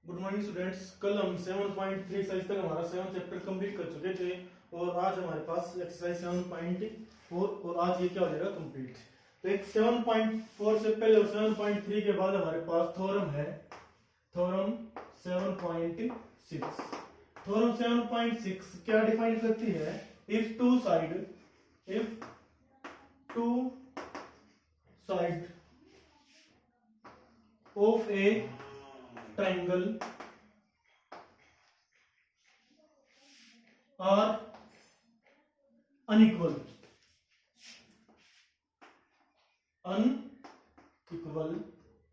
Good morning students. कल हम 7.3 exercise तक हमारा 7 चैप्टर कंप्लीट कर चुके थे और आज हमारे पास एक्सरसाइज 7.4 और आज ये क्या हो जाएगा कंप्लीट। तो एक 7.4 से पहले और 7.3 के बाद हमारे पास थ्योरम है, थ्योरम 7.6। थ्योरम 7.6 क्या डिफाइन करती है? If two side of A triangle are unequal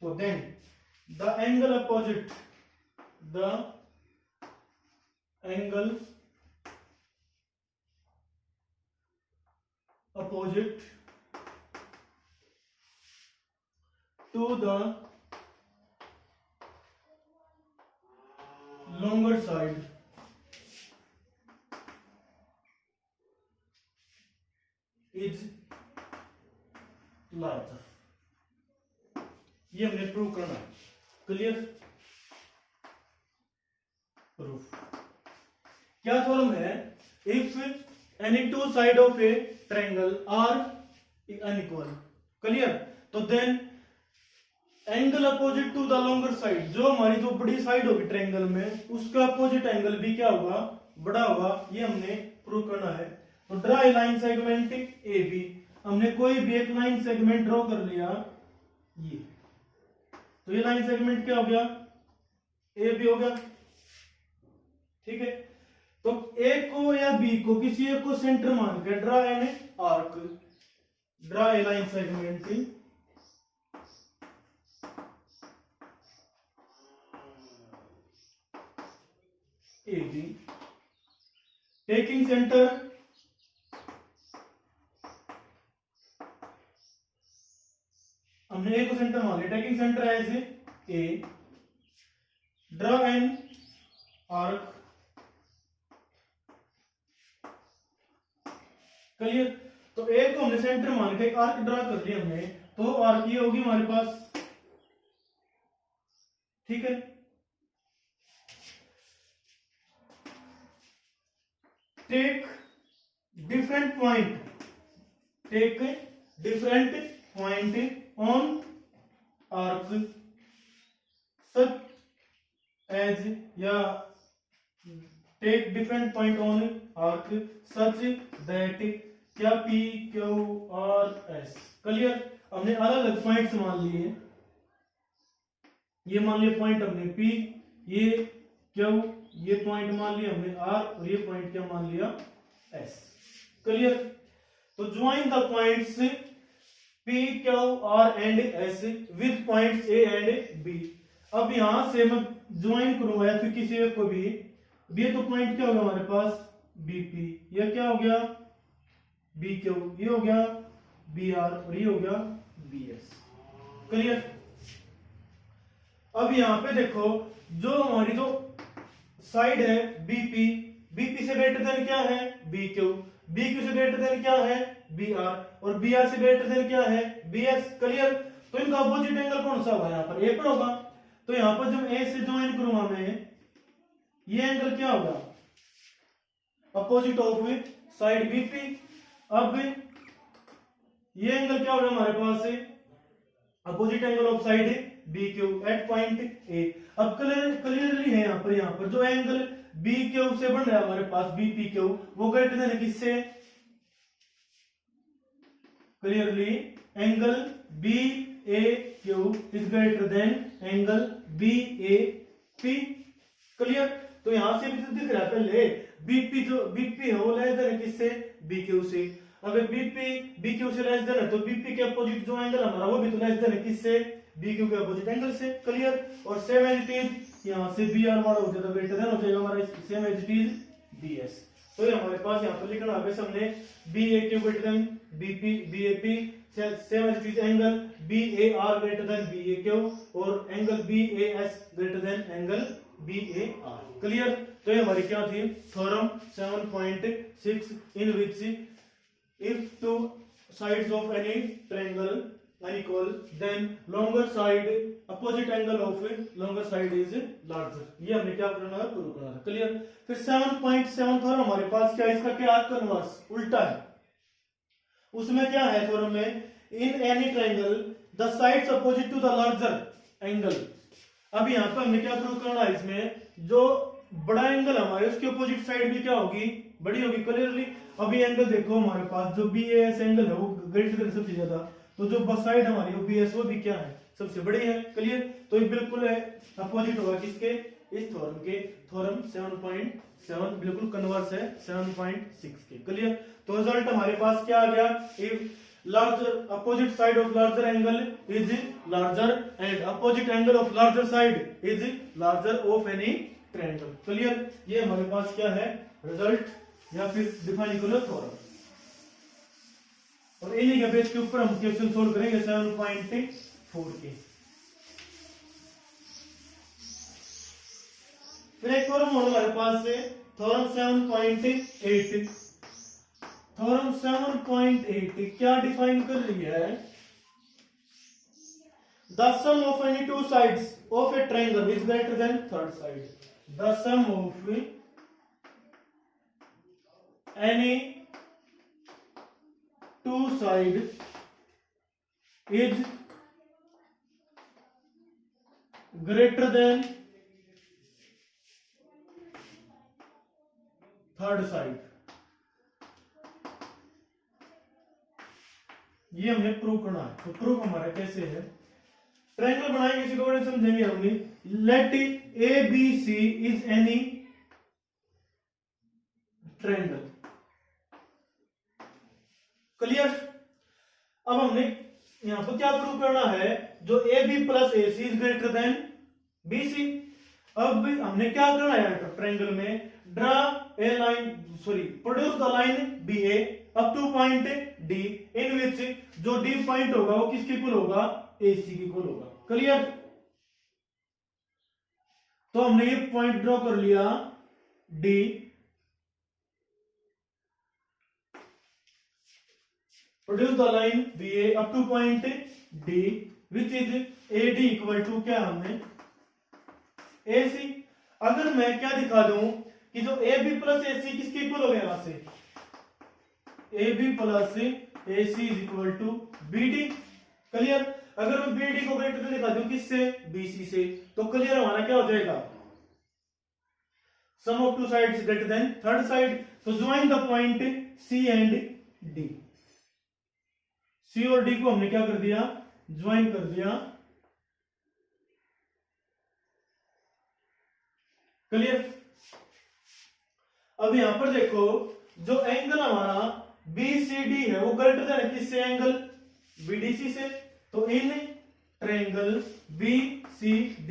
so then the angle opposite to the longer side is larger। ये हमने प्रूव करना है। क्लियर? प्रूफ क्या थ्योरम है? If any two side of a triangle are unequal, clear, तो then angle opposite to the longer side, जो हमारी जो बड़ी साइड होगी ट्रायंगल में, उसका अपोजिट एंगल भी क्या होगा? बड़ा होगा। ये हमने प्रूव करना है। तो draw a line segment A B, हमने कोई भी एक लाइन सेगमेंट ड्रॉ कर लिया, ये तो ये लाइन सेगमेंट क्या हो गया? ए बी हो गया। ठीक है, तो ए को या बी को किसी एक को सेंटर मान के draw an arc, draw a line segment A B taking centre हमने ए को सेंटर मान लिया, taking centre as A, draw an arc, clear. तो ए को हमने सेंटर मान के एक आर्क ड्रा कर लिया हमने, तो आर्क ये होगी हमारे पास। ठीक है, take different point on arc such as, या take different point on arc such that क्या P Q R S, clear. हमने अलग अलग पॉइंट्स मान लिए, ये मान लिया पॉइंट हमने पी, ये क्यू, ये पॉइंट मान लिया हमने आर, और ये पॉइंट क्या मान लिया? S, clear. तो join the points P Q R and S with points A and B. अब यहां से मैं ज्वाइन करूंगा या फिर किसी एक को भी, ये तो पॉइंट क्या होगा हमारे पास? बीपी, ये क्या हो गया? बी क्यू, ये हो गया बी आर, और ये हो गया बी एस, क्लियर। अब यहां पे देखो, जो हमारी जो साइड है बीपी, बीपी से ग्रेटर देन क्या है? बी क्यू, बी क्यू से ग्रेटर देन क्या है? बी आर, और बी आर से ग्रेटर देन क्या है? B S, clear. तो इनका अपोजिट एंगल कौन सा होगा? यहाँ पर ए पर होगा। तो यहाँ पर जब ए से ज्वाइन करूंगा मैं, ये एंगल क्या होगा? Opposite of side BP. अब ये एंगल क्या होगा हमारे पास? Opposite angle of side B Q at point A. अब क्लियरली है यहाँ पर जो एंगल बी क्यू से बन रहा है हमारे पास बीपी क्यू, वो ग्रेटर देन किससे? Clearly angle B A Q is greater than angle B A P, clear. तो यहां से भी तो दिख रहा है पहले, बीपी जो बीपी है वो लेस देन किससे? बी क्यू से। अगर बीपी बी क्यू से लेस देन है तो बीपी के अपोजिट जो एंगल हमारा वो भी तो लेस देन किससे? बी क्यू के अपोजिट एंगल से, क्लियर। और सेम एज इट इज यहां से बी आर वाला हो जाएगा ग्रेटर देन हो जाएगा हमारा same as it is B S. तो ये हमारे पास यहाँ पर लिखना है हमने B A Q greater than BP B A P, same as it is angle B A R greater than B A Q, और angle B A S greater than angle B A R, clear. तो ये हमारी क्या थी? Theorem 7.6 in which if two sides of any triangle unequal, then longer side opposite angle of longer side is larger. ये हमने क्या करना है, प्रूव करना है. क्लियर. फिर 7.7 थ्योरम हमारे पास क्या है, इसका क्या कन्वर्स उल्टा है. उसमें क्या है थ्योरम में, in any triangle the sides opposite to the larger angle. अब यहाँ पर हमने क्या प्रूव करना है, इसमें जो बड़ा एंगल हमारे उसके अपोजिट साइड भी क्या होगी, बड़ी होगी. क्लियरली. अभी एंगल देखो हमारे पास जो बी एस एंगल है वो ग्रेटर देन सबसे ज्यादा, तो जो साइड हमारी वो बी एस वो भी क्या है, सबसे बड़ी है. क्लियर. तो ये बिल्कुल है अपोजिट होगा किसके, इस थ्योरम के. थ्योरम 7.7 बिल्कुल कन्वर्स है 7.6 के. क्लियर. तो रिजल्ट हमारे पास क्या आ गया, if larger opposite side of larger angle is larger and opposite angle of larger side is larger of any triangle. Clear. ये हमारे पास क्या है, रिजल्ट या फिर डिफाइन इक्वल थ्योरम. और इन्हीं के बेस के ऊपर हम क्वेश्चन सोल्व करेंगे 7.4 के. फिर एक थ्योरम हमारे पास है थ्योरम 7.8. थ्योरम 7.8 क्या डिफाइन कर रही है, the sum of any two sides of a triangle is greater than third side. The sum of any two side is greater than third side. ये हमने प्रूव करना है. तो प्रूफ हमारा कैसे है, ट्रायंगल बनाएंगे, इसी को बड़े समझेंगे हमने. Let A B C is any triangle. Clear. अब हमने यहां पर क्या प्रूव करना है, जो A B plus A C is greater than B C. अब हमने क्या करना है ट्रायंगल में, draw a line, sorry produce the line B A up to point D in which जो डी पॉइंट होगा वो किसके इक्वल होगा, ए सी के इक्वल होगा. क्लियर. तो हमने ये पॉइंट ड्रॉ कर लिया D. Produce the line B A up to point D which is A D equal to क्या, हमने ए सी. अगर मैं क्या दिखा दूं कि जो ए बी प्लस ए सी किसके इक्वल हो गया, यहां से A B plus A C is equal to B D. Clear. अगर मैं बी डी को ग्रेटर देन दिखा दूं किससे, बी सी से, तो क्लियर हमारा क्या हो जाएगा, sum of two sides greater than third side. तो join the point C and D. C और डी को हमने क्या कर दिया, ज्वाइन कर दिया. क्लियर. अब यहां पर देखो जो एंगल हमारा BCD है वो ग्रेटर देन किससे, एंगल BDC से. तो in triangle BCD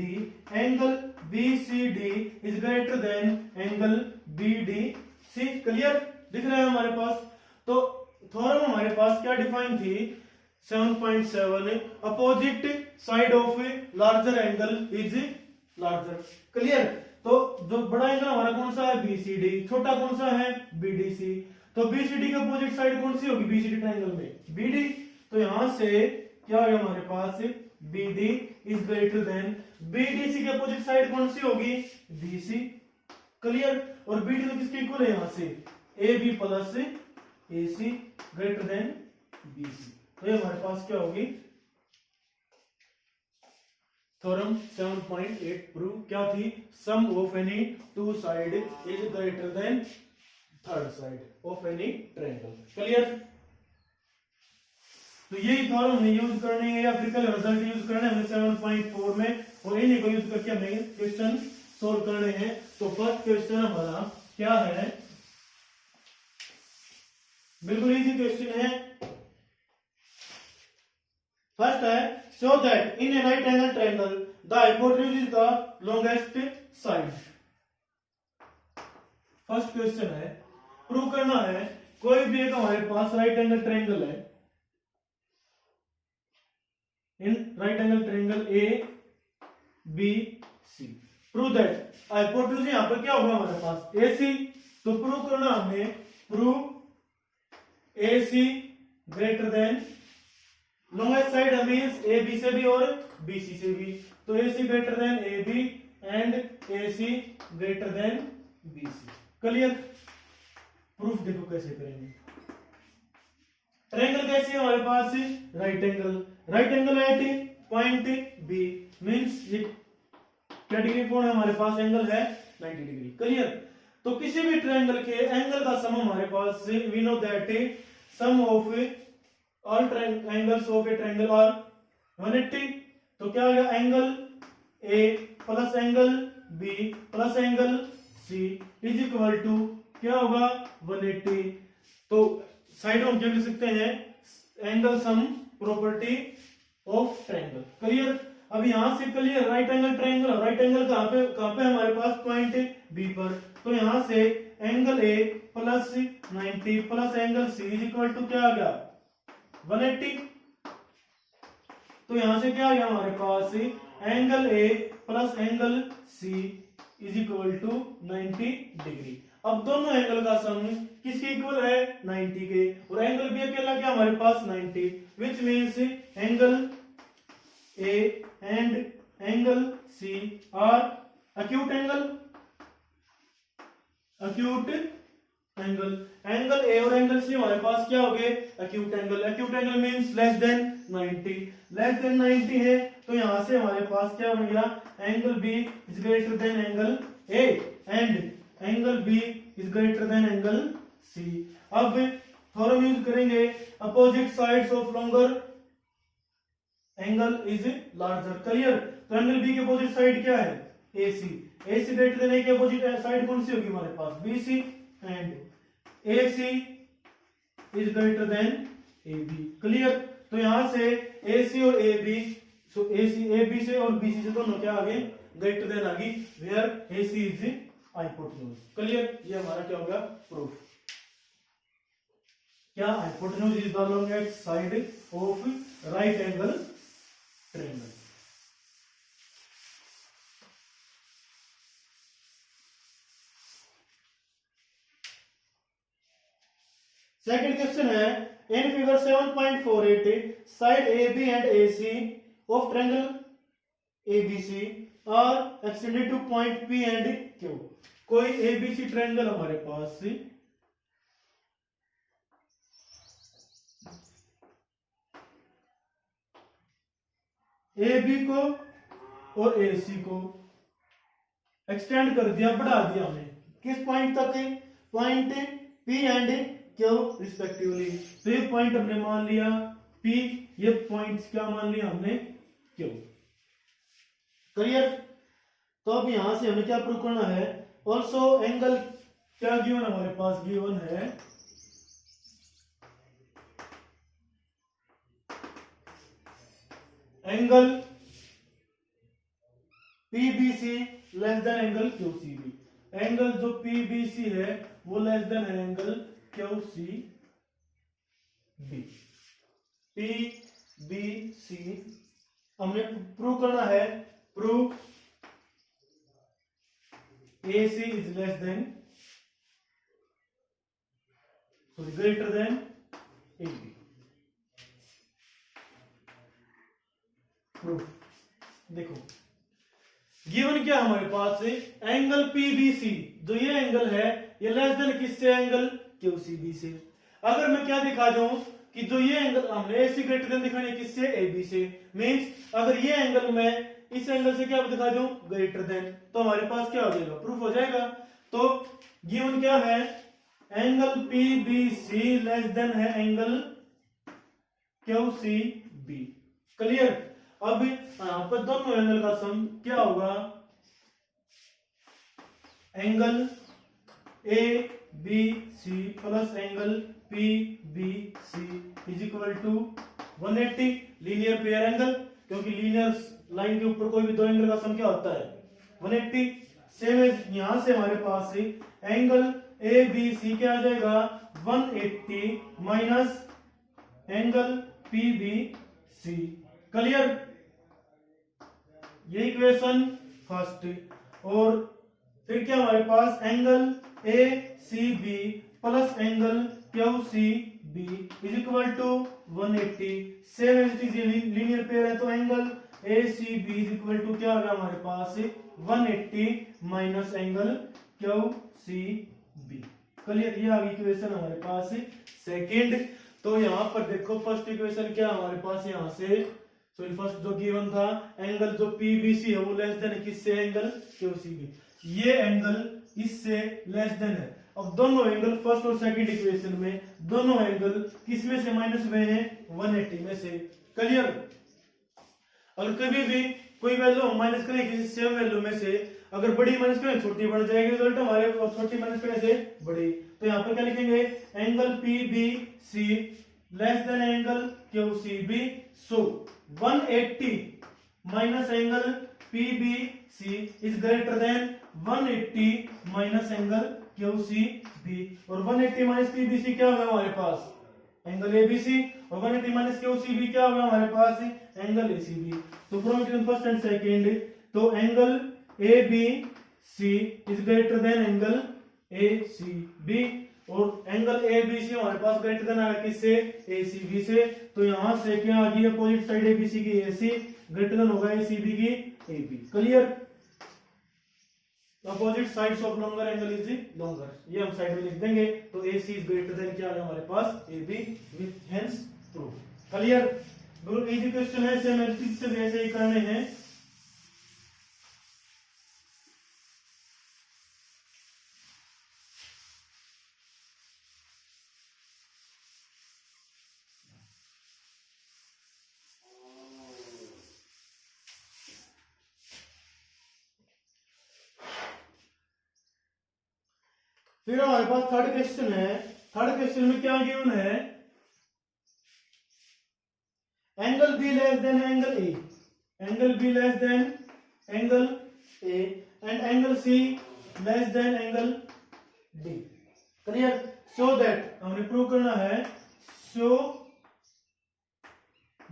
angle BCD is greater than angle BDC. Clear. दिख रहा है हमारे पास. तो थ्योरम हमारे पास क्या डिफाइन थी, 7.7 opposite side of larger angle is larger. Clear. तो जो बड़ा एंगल हमारा कौन सा है, BCD. छोटा कौन सा है, BDC. तो BCD के अपोजिट साइड कौन सी होगी, BCD ट्रायंगल में BD. तो यहां से क्या है हमारे पास, BD is greater then BDC के अपोजिट साइड कौन सी होगी, BC. क्लियर. और BD तो किसके इक्वल है, यहां से AB plus AC greater than BC. तो ये हमारे पास क्या होगी, थ्योरम 7.8 प्रूव क्या थी, sum of any two side is greater than third side of any triangle. Clear. तो यही थ्योरम हमें यूज करनी है या फिर कल रिजल्ट यूज करना है हमें 7.4 में, और इन्हीं को यूज करके हमें क्वेश्चन सोल्व करने हैं. तो फर्स्ट क्वेश्चन हमारा क्या है, बिल्कुल इजी क्वेश्चन है. फर्स्ट है, show that in a right angle triangle the hypotenuse is the longest side. First question है, प्रूव करना है कोई भी एक हमारे पास राइट एंगल ट्रायंगल है. In right angle triangle A B C, prove that hypotenuse यहां पर क्या होगा हमारे पास, ए सी. तो प्रूव करना हमने, prove A C greater than longest side means A B से भी और बी सी से भी, तो A C greater than A B and A C greater than B C. Clear? Proof देखो कैसे करेंगे। ट्रायंगल कैसे है हमारे पास? Right angle at point B means ये क्या डिग्री कोण है हमारे पास? एंगल है 90 डिग्री। क्लियर? तो किसी भी ट्रायंगल के एंगल का सम हमारे पास we know that sum of all angles of a triangle are 180। तो क्या होगा? Angle A plus angle B plus angle C is equal to क्या होगा? 180। तो साइड हम क्या लिख सकते हैं? Angle sum property of triangle. Clear? अब यहां से clear right angle triangle, right angle कहां पे हमारे पास? पॉइंट बी पर। तो यहां से angle A plus 90 plus angle C is equal to क्या आ गया? 180। तो यहां से क्या आ गया हमारे पास? Angle A plus angle C is equal to 90 degree. अब दोनों एंगल का सम किसके इक्वल है? 90 के। और एंगल बी अकेला क्या हमारे पास? 90, which means angle A and angle C are acute angle. Angle A और एंगल सी हमारे पास क्या हो गए? acute angle means less than 90 है। तो यहां से हमारे पास क्या बन गया? Angle B is greater than angle A and angle B is greater than angle C. अब थ्योरम यूज करेंगे, opposite sides of longer angle is larger. Clear? तो एंगल बी के अपोजिट साइड क्या है? AC। AC greater than A के opposite side कौन सी होगी हमारे पास? BC and AC is greater than AB। Clear? तो यहां से AC और AB, सो AC AB से और BC से दोनों क्या आ गए? ग्रेटर देन आ गई, where AC is hypotenuse. Clear? ये हमारा क्या होगा? प्रूफ। क्या? Hypotenuse is the longest side of right angle triangle. Second question है, in figure 7.48 side AB and AC of triangle ABC are extended to point P and Q। कोई ABC triangle हमारे पास AB को और AC को extend कर दिया, बढ़ा दिया हमने किस पॉइंट तक? Point P and Q respectively. तो ये पॉइंट हमने मान लिया P, ये पॉइंट्स क्या मान लिया हमने? Q। क्लियर? तो अब यहां से हमें क्या प्रूव करना है? ऑल्सो एंगल क्या गिवन हमारे पास? गिवन है angle PBC less than angle QCB। Angle जो PBC है वो लेस देन है एंगल QCB। PBC हमने प्रूव करना है, prove AC is less then greater than AB। Proof देखो, गिवन क्या हमारे पास है? एंगल PBC, जो ये एंगल है ये लेस देन किससे? एंगल QCB से। अगर मैं क्या दिखा दूं कि जो ये एंगल हमने AC ग्रेटर देन दिखानी है किससे? AB से। मींस अगर ये एंगल मैं इस एंगल से क्या दिखा दूं? ग्रेटर देन, तो हमारे पास क्या हो जाएगा? प्रूफ हो जाएगा। तो गिवन क्या है? एंगल PBC लेस देन है एंगल QCB। क्लियर? अब यहां पर दोनों एंगल का सम क्या होगा? Angle ABC plus angle PBC is equal to 180। Linear pair angle, क्योंकि लीनियर लाइन के ऊपर कोई भी दो एंगल का सम क्या होता है? 180। सेम एज यहां से हमारे पास एंगल ABC क्या आ जाएगा? 180 माइनस एंगल PBC। क्लियर? ये इक्वेशन फर्स्ट। और फिर क्या हमारे पास? Angle ACB plus angle Q C B is equal to 180। Same as it is linear pair है तो angle A C B is equal to क्या होगा हमारे पास 180 minus angle Q C B. Clear, ये आ गई इक्वेशन हमारे पास सेकंड। तो यहाँ पर देखो फर्स्ट इक्वेशन क्या हमारे पास यहाँ से सॉरी फर्स्ट जो गिवन था एंगल जो पीबीसी है वो लेस देन किससे एंगल क्यूसीबी, ये एंगल इससे लेस देन है। अब दोनों एंगल फर्स्ट और सेकंड इक्वेशन में दोनों एंगल किस में से माइनस हुए हैं 180 में से। क्लियर, अगर कभी भी कोई वैल्यू माइनस करें किसी सेम वैल्यू में से, अगर बड़ी माइनस करें छोटी बढ़ जाएगी रिजल्ट हमारे, और छोटी माइनस करने से बड़ी। तो यहाँ पर क्या लिखेंगे angle PBC less than angle QCB. So 180 minus angle PBC is greater than 180 minus angle QCB। और 180 minus PBC क्या होगा हमारे पास एंगल ABC, और 180 minus QCB क्या होगा हमारे पास एंगल ACB। तो from equation first and second तो angle ABC is greater than angle ACB, और एंगल ABC हमारे पास ग्रेटर देन आया किससे ACB से। तो यहां से क्या आ गई अपोजिट साइड ABC की AC ग्रेटर देन होगा ACB की AB। Clear, opposite sides of longer angle is longer, ये हम साइड में लिख देंगे। तो AC इज ग्रेटर देन क्या है हमारे पास AB with hence proof. Clear, बिल्कुल इजी क्वेश्चन है, सेम एनालिसिस से वैसे ही करने हैं। फिर हमारे पास थर्ड क्वेश्चन है। थर्ड क्वेश्चन में क्या गिवन है angle B less than angle A, angle B less than angle A and angle C less than angle D. Clear, so that हमने प्रूव करना है so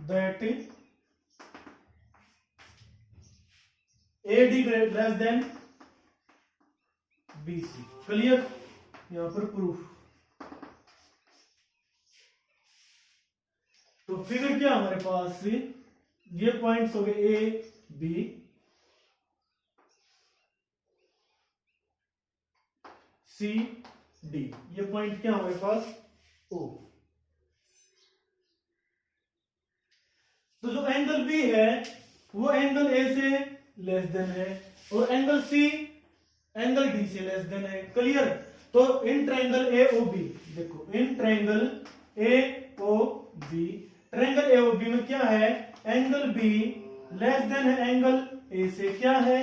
that A D less than B C. Clear, यहां पर proof. तो figure क्या हमारे पास ये points हो गए ए बी सी डी, ये पॉइंट क्या हमारे पास ओ। तो जो एंगल बी है वो एंगल ए से लेस देन है, और एंगल सी एंगल डी से लेस देन है। क्लियर, तो in triangle A O B देखो, in triangle A O B, triangle A O B में क्या है एंगल बी लेस देन है एंगल ए से, क्या है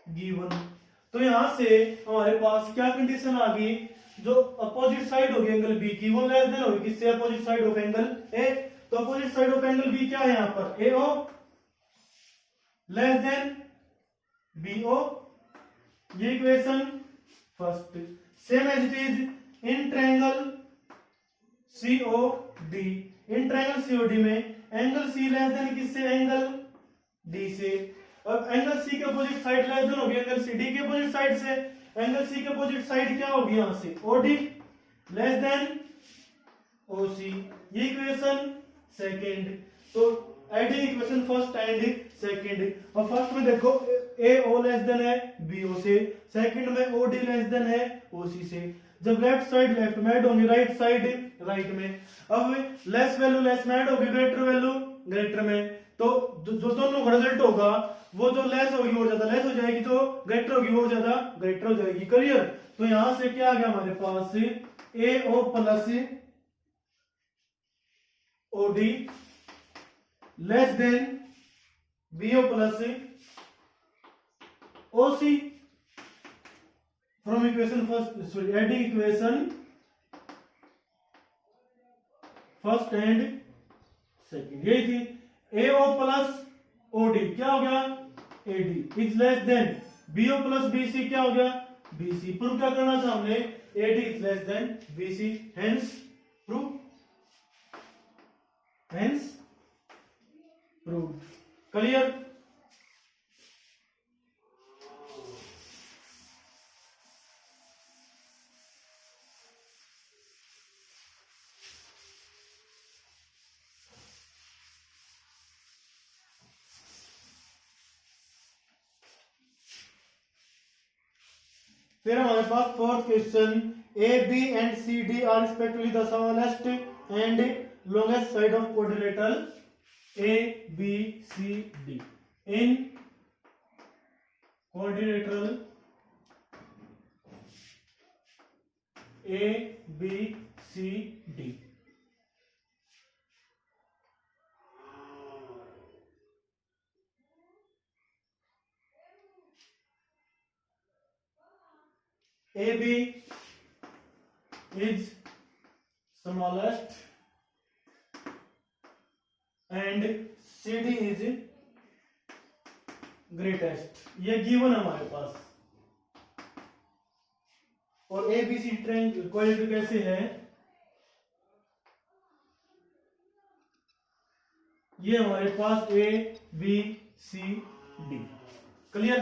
गिवन। तो यहां से हमारे पास क्या कंडीशन आ गई, जो अपोजिट साइड होगी एंगल बी की वो लेस देन होगी किससे opposite side of angle A. तो opposite side of angle B क्या है यहाँ पर A O less than B O, ये equation first. Same as it is in triangle COD, in triangle COD में एंगल सी लेस देन किससे angle D से। अब एंगल सी के अपोजिट साइड लेस देन होगी एंगल सी डी के opposite side से, angle C के opposite side क्या होगी यहां से ओडी लेस देन ओसी, ये इक्वेशन सेकंड। तो adding equation first and second. और फर्स्ट में देखो ए ओ लेस देन है बी ओ से, सेकंड में ओ डी लेस देन है ओ सी से। जब लेफ्ट साइड लेफ्ट में ऐड होंगी राइट साइड राइट में, अब लेस वैल्यू लेस में ऐड होगी ग्रेटर वैल्यू ग्रेटर में, तो जो दोनों का रिजल्ट होगा वो जो लेस होगी वो ज्यादा लेस हो जाएगी, जो ग्रेटर होगी वो ज्यादा ग्रेटर हो जाएगी। क्लियर, तो यहां से क्या आ गया हमारे पास A O plus O D less than B O plus OC from equation first, sorry adding equation first and second, यही थी AO प्लस OD क्या हो गया AD is less then BO plus BC क्या हो गया BC। प्रूव क्या करना था हमने AD is less than BC, hence prove, hence prove. Clear, फिर हमारे पास fourth question, A B and C D are respectively the smallest and longest side of quadrilateral A B C D. In quadrilateral A B C D, AB is smallest and CD is greatest, ये given हमारे पास। और ए B सी quality कैसे है, ये हमारे पास A B C D, clear.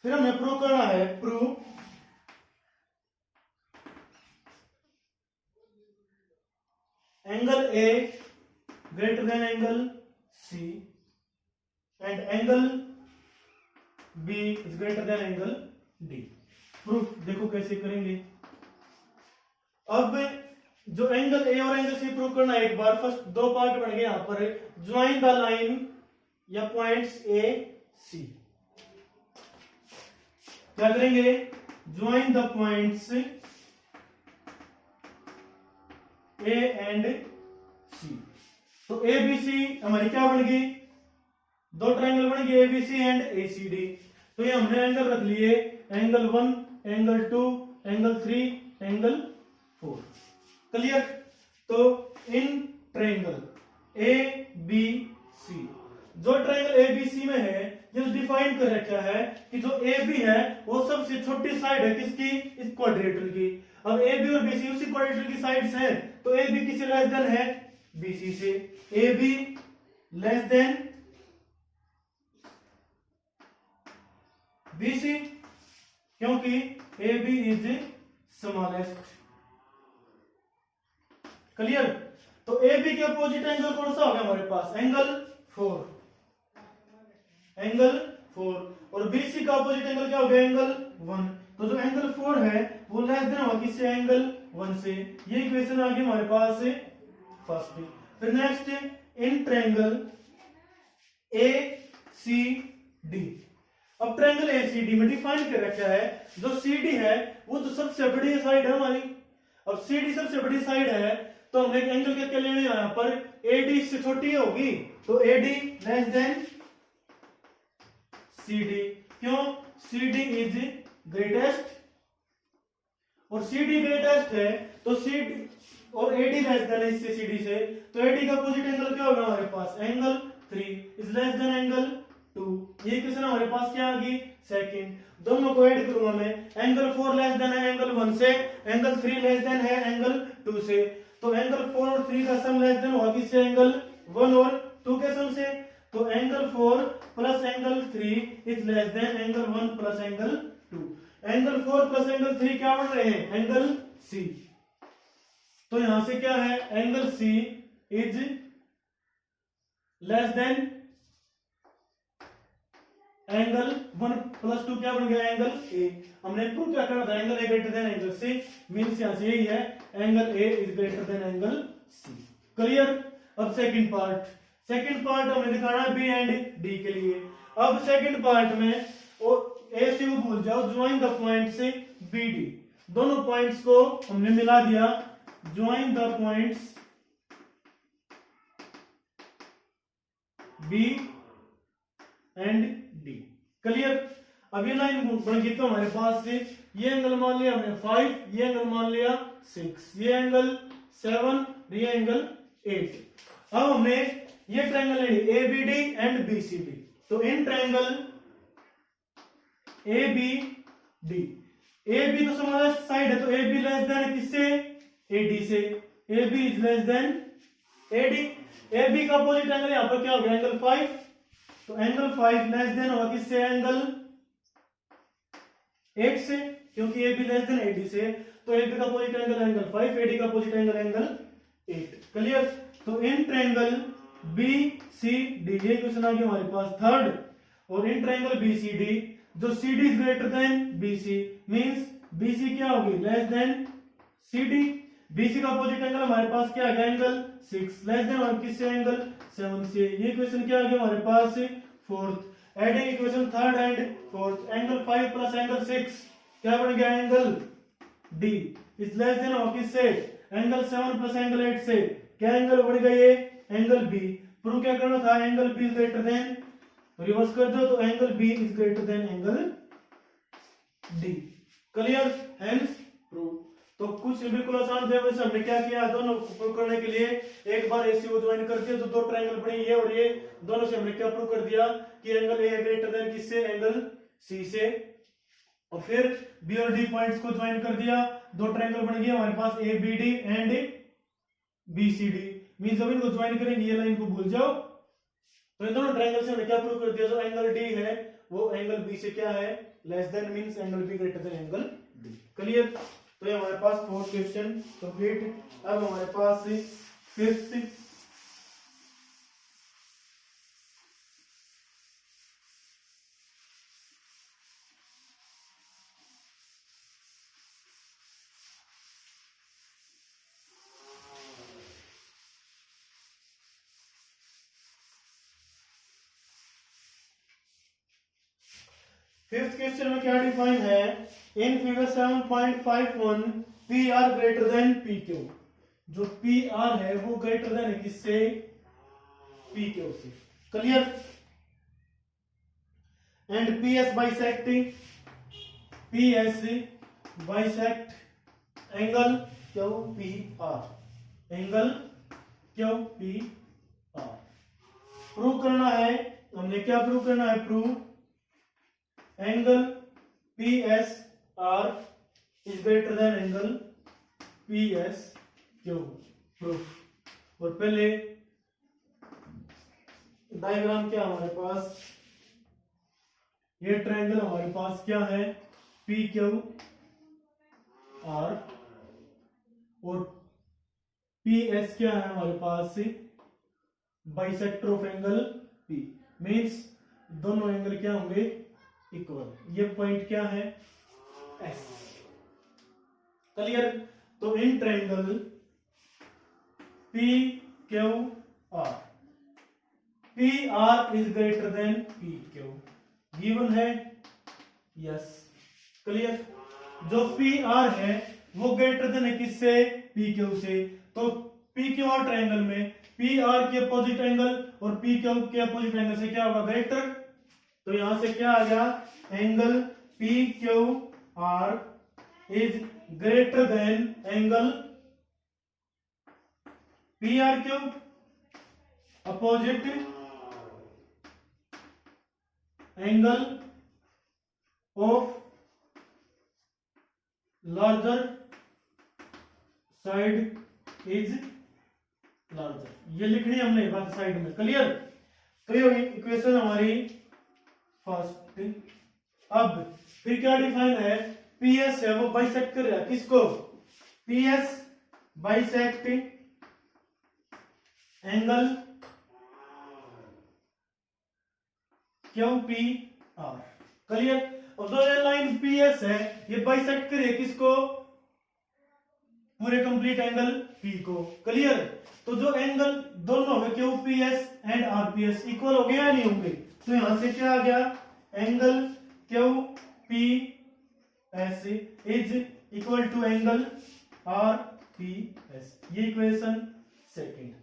फिर हमें प्रूव करना है, prove angle A greater than angle C and angle B is greater than angle D. Proof देखो कैसे करेंगे। अब जो एंगल ए और एंगल सी प्रूव करना है, एक बार फर्स्ट दो पार्ट बन गए यहां पर, ज्वाइन द लाइन या पॉइंट्स ए सी। क्या करेंगे, join the points A and C. तो ए बी सी हमारी क्या बन गई, दो ट्रायंगल बन गए A B C and A C D. तो ये हमने एंगल रख लिए, angle 1, angle 2, angle 3, angle 4, clear. तो इन ट्रायंगल ए बी सी, जो ट्रायंगल ए बी सी में है, ये डिफाइन कर रखा है कि जो ए बी है वो सबसे छोटी साइड है किसकी, इस क्वाड्रिलेटरल की। अब ए बी और बी सी उसी क्वाड्रिलेटरल की साइड्स हैं, तो ए बी किससे लेस देन है, बी सी से। A B less than B C, क्योंकि A B is smallest, clear. तो ए बी के अपोजिट एंगल कौन सा हो गया हमारे पास, एंगल 4, एंगल 4। और बी सी का अपोजिट एंगल क्या हो गया, एंगल 1। तो जो एंगल 4 है वो लेस देन होगा किससे, एंगल 1 से। ये इक्वेशन आ गई हमारे पास फर्स्ट। फिर next, in triangle A C D. अब ट्रायंगल ए सी डी में डिफाइन कर रखा है, जो सी डी है वो तो सबसे बड़ी साइड है हमारी। अब सी डी सबसे बड़ी साइड है, तो हमने एक एंगल क्या लेने यहाँ पर, ए डी इससे छोटी होगी, तो A D less than C D. क्यों, सी डी इज ग्रेटेस्ट, और सी डी ग्रेटेस्ट है तो सी डी और ए डी लेस देन इससे सी डी से, तो ए डी का अपोजिट एंगल क्या होगा हमारे पास, angle 3 is less than angle 2। ये क्वेश्चन हमारे पास क्या आ गई, सेकंड। दोनों को ऐड करूंगा मैं, एंगल 4 लेस देन है एंगल 1 से, एंगल 3 लेस देन है एंगल 2 से। तो एंगल 4 और 3 का सम लेस देन होगा किससे, एंगल 1 और 2 के सम से। तो angle 4 plus angle 3 is less than angle 1 plus angle 2। Angle 4 plus angle 3 क्या बन रहे हैं, एंगल सी। तो यहां से क्या है, angle C is less than angle 1 plus 2, क्या बन गया, एंगल ए। हमने प्रूव क्या करना था, angle A greater than angle C, means यहां से यही है, angle A is greater than angle C, clear. अब सेकंड पार्ट हमने दिखाना है बी एंड डी के लिए। अब सेकंड पार्ट में ए सी को भूल जाओ, ज्वाइन द पॉइंट से बी डी। दोनों पॉइंट्स को हमने मिला दिया, join the points B and D, clear. अब ये लाइन बन गई, तो हमारे पास से ये एंगल मान लिया हमने 5, ये एंगल मान लिया 6, ये एंगल 7, ये एंगल 8। अब हमने ये ट्रायंगल लेंगे A B D and B C D. तो in triangle A B D, A B तो स्मॉलेस्ट साइड है, तो ए बी लेस देन किससे, ए डी से। A B is less than A D. A B का opposite angle यहां पर क्या हो गया, एंगल 5। तो एंगल 5 लेस देन होगा किससे, एंगल 8 से, क्योंकि A B less than A D से। तो ए बी का opposite angle angle 5, A D का अपोजिट एंगल 8, क्लियर। तो in triangle B C D, ये क्वेश्चन आ गया हमारे पास थर्ड। और in triangle B C D जो CD is greater than BC means BC क्या होगी लेस देन CD। BC का अपोजिट एंगल हमारे पास क्या आ गया एंगल 6 लेस देन और किससे एंगल 7 से। ये इक्वेशन क्या आ गया हमारे पास fourth. Adding equation third and fourth, angle 5 plus angle 6 क्या बन गया angle D is less than और किससे एंगल 7 प्लस एंगल 8 से क्या एंगल बढ़ गया ये एंगल B। प्रूव क्या करना था angle B is greater then, reverse कर दो तो angle B is greater than angle D। Clear hence prove. तो कुछ बिल्कुल आसान थे, वैसे हमने क्या किया दोनों को प्रूव करने के लिए एक बार ACO ज्वाइन कर दिया तो दो ट्रायंगल बने ये और ये, दोनों से हमने क्या प्रूव कर दिया कि एंगल A ग्रेटर देन किससे एंगल C से। और फिर B और D पॉइंट्स को ज्वाइन कर दिया, दो ट्रायंगल बन गए हमारे पास ABD एंड BCD। मींस जब इनको ज्वाइन करेंगे ये लाइन को भूल जाओ। तो इन दोनों ट्रायंगल से हमने क्या प्रूव कर दिया जो एंगल D है वो एंगल B से क्या है less than means angle B greater than angle D। Clear. तो ये हमारे पास फोर्थ क्वेश्चन कंप्लीट। अब हमारे पास फिफ्थ क्वेश्चन में क्या डिफाइन है in figure 7.51 P R greater than P Q. जो पी आर है वो ग्रेटर देन है किससे पी क्यू से। Clear. And P S bisecting P S bisect angle Q P R angle Q P R. Prove करना है हमने क्या प्रूव करना है prove angle P S R is greater than angle P S Q. Proof. और पहले diagram क्या हमारे पास ये ट्रायंगल हमारे पास क्या है पी क्यू आर और पी एस क्या है हमारे पास bisector of angle P means दोनों एंगल क्या होंगे इक्वल। ये पॉइंट क्या है एस। क्लियर। तो in triangle P Q R P R is greater than P Q given है यस। क्लियर। जो पी आर है वो ग्रेटर देन है किससे पी क्यू से। तो पी क्यू आर ट्रायंगल में पी आर के अपोजिट एंगल और पी क्यू के अपोजिट एंगल से क्या होगा ग्रेटर। तो यहां से क्या आ गया angle P Q are is greater than angle P R Q opposite angle of larger side is larger. ये लिखनी है हमने बात साइड में। क्लियर। तो ये इक्वेशन हमारी फर्स्ट। अब फिर क्या डिफाइन है पी एस है वो बाइसेक्ट कर रहा है किसको P S bisect angle Q P R. Clear. और जो ये लाइन पी एस है ये बाइसेक्ट कर रही है किसको पूरे कंप्लीट एंगल पी को। क्लियर। तो जो एंगल दोनों होंगे Q P S and R P S equal हो गए या नहीं होंगे। तो यहां से क्या आ गया angle Q P S is equal to angle R P S. ये इक्वेशन सेकंड।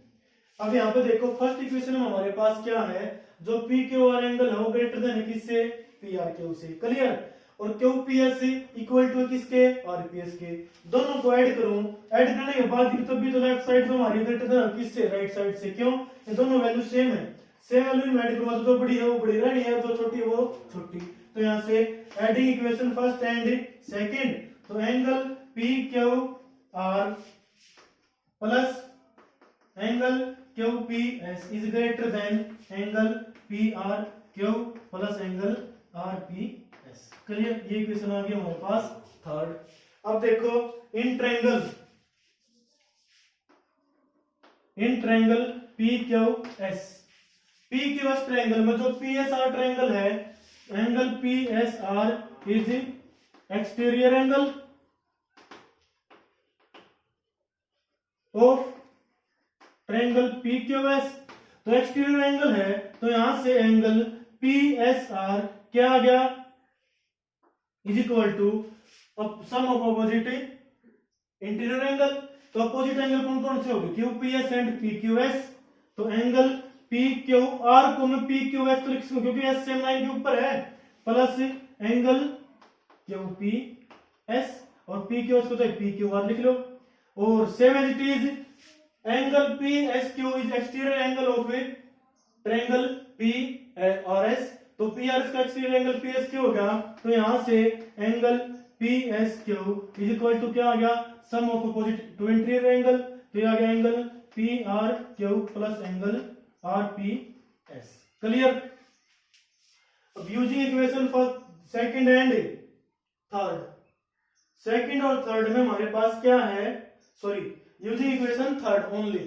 अब यहाँ पे देखो फर्स्ट इक्वेशन में हमारे पास क्या है जो पी क्यू आर एंगल है वो ग्रेटर देन है किससे पी आर क्यू से। क्लियर। और Q P S equal to किसके आर पी एस के। दोनों को ऐड करूं ऐड करने के बाद तब भी तो लेफ्ट साइड जो हमारी ग्रेटर देन किससे राइट साइड से। क्यों ये दोनों वैल्यू सेम है। सेम वैल्यू में ऐड करूंगा तो जो बड़ी है वो बड़ी रहनी है जो छोटी है वो छोटी। तो यहां से adding equation first and second तो angle P Q R plus angle Q P S is greater than angle P R Q plus angle R P S. Clear. ये इक्वेशन आ गया हमारे पास थर्ड। अब देखो in triangle P Q S P Q S triangle में जो P S R triangle है angle P S R is exterior angle of triangle P Q S. तो एक्सटीरियर एंगल है तो यहां से एंगल पी एस आर क्या आ गया, is equal to sum of opposite interior angle. तो अपोजिट एंगल कौन कौन से होंगे, Q P S and P Q S. तो एंगल पी क्यू आर को मैं पी क्यू एस तो लिख सकूं क्योंकि एस सेम लाइन के ऊपर है, plus angle Q P S और पी क्यू एस को तो पी क्यू आर लिख लो। और same as it is angle P S Q is exterior angle of triangle P R S. तो पी आर एस का exterior angle P S Q होगा। तो यहां से angle P S Q is equal to क्या आ गया, sum of opposite to interior angle. तो ये आ गया angle P R Q plus angle R P S. Clear. अब using equation for second and third, second और थर्ड में हमारे पास क्या है, sorry using equation third only.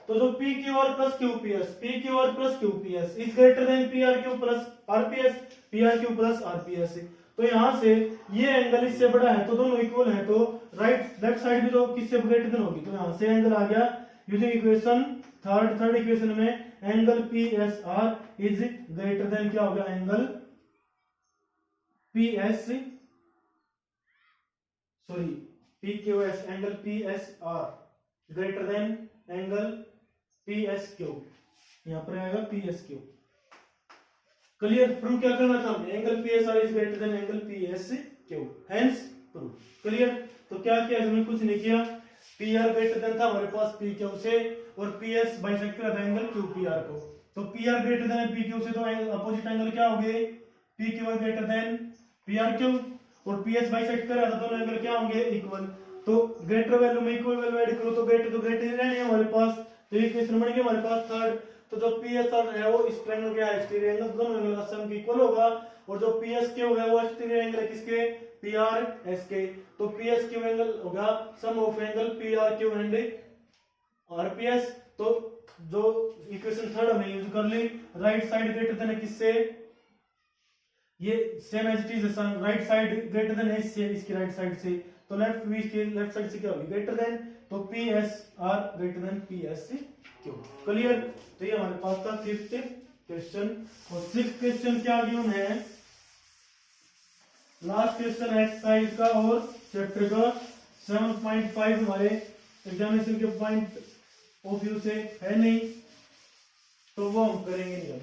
तो जो P Q R plus Q P S, P Q R plus Q P S is greater than P R Q plus R P S, P R Q plus R P S. तो यहां से ये angle इससे बड़ा है तो दोनों equal है, तो राइट लेफ्ट साइड भी तो किससे ग्रेटर देन होगी। तो यहां से एंगल आ गया यूजिंग इक्वेशन थर्ड इक्वेशन में angle P S R is greater than क्या होगा, angle P S sorry P Q S, angle P S are greater than angle P S Q. यहां पर आएगा P S Q. Clear. Prove क्या करना था हमने, angle P S R is greater than angle P S Q, hence prove. Clear. तो क्या किया हमने, कुछ नहीं किया। पी आर ग्रेटर देन था हमारे पास पी क्यू से और पी एस बाइसेक्ट कर था एंगल क्यू पी आर को। तो P are greater than P Q से तो अपोजिट एंगल क्या हो गए, P Q are greater than P R Q और पी एस बाइसेक्ट कर रहा था, दोनों एंगल क्या होंगे, इक्वल। तो ग्रेटर वैल्यू में इक्वल वैल्यू ऐड करो तो ग्रेटर ही रहने हमारे पास। तो ये इक्वेशन बन गई हमारे पास थर्ड। तो जो पी एस आर है वो इस ट्रायंगल के एक्सटीरियर एंगल, दोनों एंगल का सम इक्वल होगा। और जो पी एस क्यू है वो एक्सटीरियर एंगल है किसके, पी आर एस के। तो पी एस क्यू एंगल होगा sum of angle P R Q and R P S. तो जो इक्वेशन थर्ड हमने यूज कर ली, राइट साइड ग्रेटर देन किससे, ये same as it is right side greater than S से, इसकी राइट साइड से। तो लेफ्ट भी इसके लेफ्ट साइड से क्या होगी, ग्रेटर देन। तो P S are greater than P S Q. Clear. तो ये हमारे पास था फिफ्थ क्वेश्चन। और सिक्स्थ क्वेश्चन क्या गिवन है, लास्ट क्वेश्चन एक्सरसाइज का और चैप्टर का 7.5 हमारे एग्जामिनेशन के पॉइंट ऑफ व्यू से है नहीं, तो वो हम करेंगे नहीं।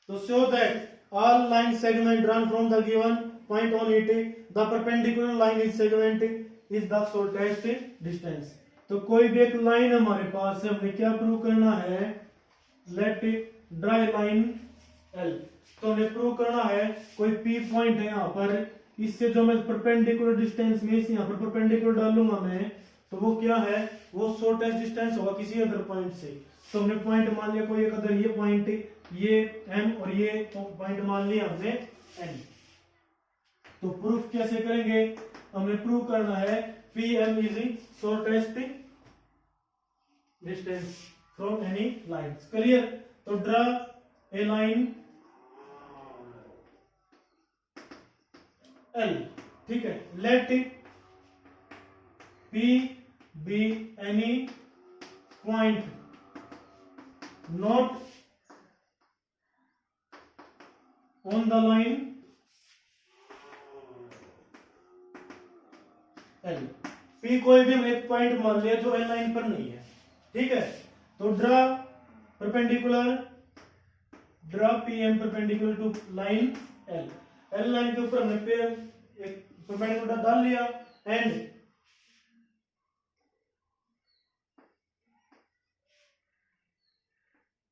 तो show that all line segment drawn from the given point on it, the perpendicular line is segment is the shortest distance। तो कोई भी एक लाइन हमारे पास है, हमें क्या प्रूव करना है, लेट ड्राई लाइन L। तो हमें प्रूव करना है कोई P पॉइंट है यहाँ पर, इससे जो मैं परपेंडिकुलर डिस्टेंस में इस यहाँ पर परपेंडिकुलर डालूंगा मैं, तो वो क्या है, वो शॉर्टेस्ट डिस्टेंस होगा किसी अदर पॉइंट से। तो हमने पॉइंट मान लिया कोई एक अदर, ये पॉइंट ये M और ये पॉइंट मान लिया हमने N। तो प्रूफ कैसे करेंगे, हमें प्रूव करना है PM is shortest distance from any line. Clear. तो ड्रा ए लाइन L, ठीक है। Let P be any point not on the line L। P कोई भी हमने एक पॉइंट मान लिया जो L लाइन पर नहीं है, ठीक है। तो draw perpendicular, draw PM perpendicular to line L। L line के ऊपर हमने एक परपेंडिकुलर डाल लिया and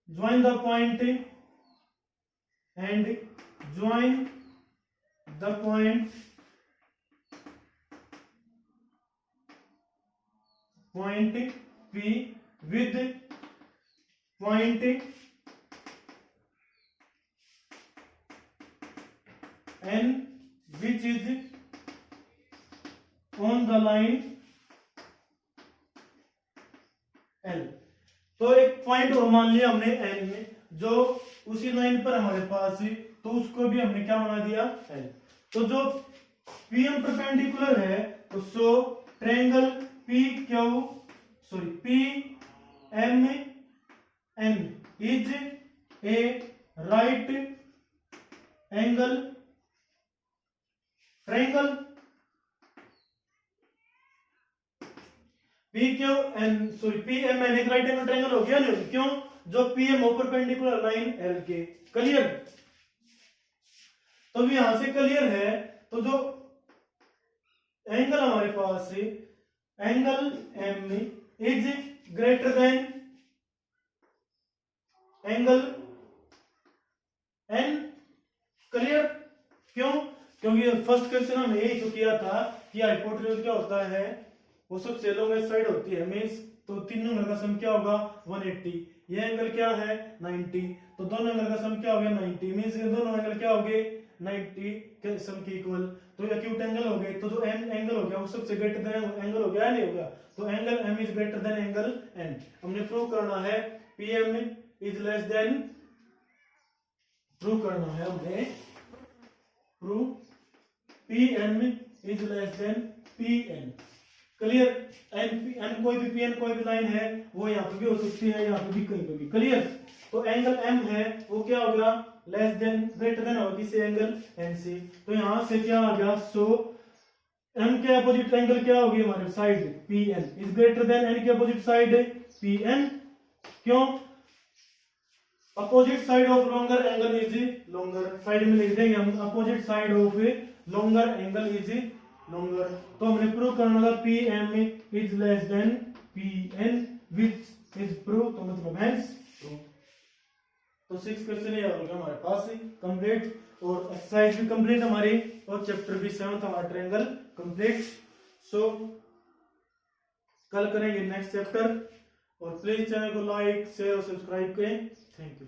join the point and join the point P with point N which is on the line L। तो एक पॉइंट और मान लिया हमने N में जो उसी लाइन पर हमारे पास तो उसको भी हमने क्या बना दिया एल। तो जो पीएम परपेंडिकुलर है तो so triangle P Q sorry P M N is a right angle triangle. P Q N sorry P M N एक राइट एंगल ट्रायंगल हो गया नहीं, क्यों? जो पी एम हो परपेंडिकुलर लाइन एल के। क्लियर? तो भी यहां से क्लियर है। तो जो एंगल हमारे पास है angle M is greater than angle N. Clear? क्यों? क्योंकि फर्स्ट क्वेश्चन हमने यही तो किया था कि हाइपोटेन्यूज क्या होता है, वो सबसे लॉन्गेस्ट साइड होती है मींस, तो तीनों एंगल का सम क्या होगा 180। ये एंगल क्या है 90, तो दोनों एंगल का सम क्या हो गया 90 मींस ये दोनों एंगल क्या हो गए 90 के सम के इक्वल। तो ये एक्यूट एंगल हो गए। तो जो एन एंगल हो गया वो सबसे ग्रेटर देन एंगल हो गया नहीं होगा, तो angle M is greater than angle N. हमने प्रूव करना है P M is less than, prove करना है हमने prove P M is less than P N. Clear? N कोई भी पी एन कोई भी लाइन है वो यहाँ पे भी हो सकती है, यहाँ पे भी कहीं पे भी। क्लियर? तो एंगल एम है वो क्या हो गया लेस देन ग्रेटर देन होगा किसी एंगल एन से। तो यहां से क्या आ गया सो एम के अपोजिट एंगल क्या होगी हमारे side P N is greater than N के अपोजिट साइड पी एन। क्यों? Opposite side of longer angle is longer. Side में लिख देंगे हम opposite side of longer angle is longer. तो हमने प्रूव करना था P M is less than P N which is prove, तो मतलब हेंस प्रूव। तो 6 क्वेश्चन ये हो गया हमारे पास कंप्लीट, और एक्सरसाइज भी कंप्लीट हमारी, और चैप्टर भी 7 हमारा ट्रायंगल कंप्लीट। सो कल करेंगे नेक्स्ट चैप्टर, और प्लीज चैनल को लाइक शेयर और सब्सक्राइब करें। Thank you.